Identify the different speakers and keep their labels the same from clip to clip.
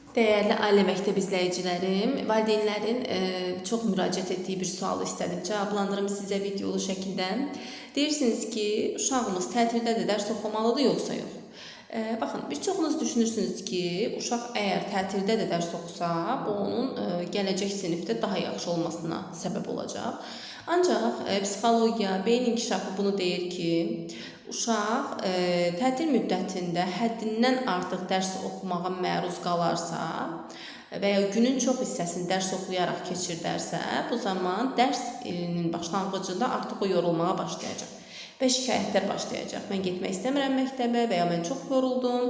Speaker 1: Değerli ailə məktəb izləyicilərim, valideynlərin çox müraciət etdiyi bir sualı istədim. Cavablandırım sizə videolu şəkildə. Deyirsiniz ki, uşağımız tətildə də dərs oxumalıdır, yoxsa yox? Baxın, bir çoxunuz düşünürsünüz ki, uşaq əgər tətildə də dərs oxusa, bu onun gələcək sinifdə daha yaxşı olmasına səbəb olacaq. Ancaq psixologiya, beyin inkişafı bunu deyir ki, uşaq tətil müddətində həddindən artıq dərs oxumağa məruz qalarsa və ya günün çox hissəsini dərs oxuyaraq keçirdərsə, bu zaman dərs ilinin başlanğıcında artıq o yorulmağa başlayacaq və şikayətlər başlayacaq. Mən getmək istəmirəm məktəbə və ya mən çox yoruldum.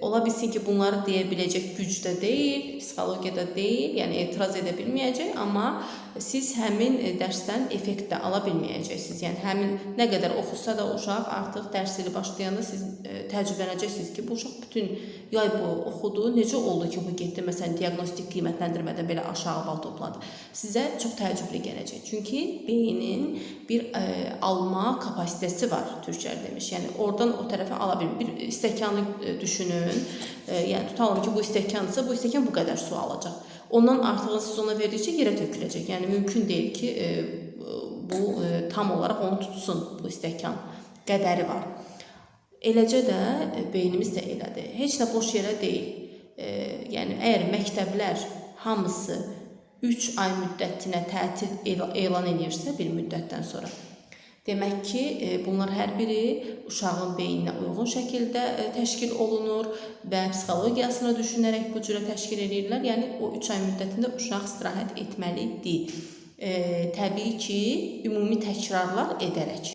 Speaker 1: Ola bilsin ki, bunları deyə biləcək gücdə deyil, psixologiyada deyil, yəni etiraz edə bilməyəcək, amma siz həmin dərsdən effekt də ala bilməyəcəksiniz. Yəni həmin nə qədər oxusa da uşaq artıq dərs ili başlayanda siz təəccüblənəcəksiniz ki, bu uşaq bütün yay boyu oxudu, necə oldu ki, bu getdi məsələn diaqnostik qiymətləndirmədən belə aşağı bal topladı. Sizə çox təəccüblü gələcək. Çünki beynin bir alma kapasitesi var, Türkçədə demiş. Yəni oradan o tərəfə ala bilir. Bir stəkanı düşünün. Yəni tutalım ki, bu stəkandırsa, bu stəkan bu qədər su alacaq. Ondan artığını siz ona verdikcə yerə töküləcək. Yəni mümkün deyil ki, bu tam olaraq onu tutsun, bu stəkan qədəri var. Eləcə də beynimiz də elədir. Heç də boş yerə deyil. Yəni əgər məktəblər hamısı 3 ay müddətinə tətil elan edirsə bir müddətdən sonra, demək ki, bunlar hər biri uşağın beyninə uyğun şəkildə təşkil olunur və psixologiyasını düşünərək bu cürə təşkil edirlər. Yəni, o 3 ay müddətində uşaq istirahət etməlidir. Təbii ki, ümumi təkrarlar edərək.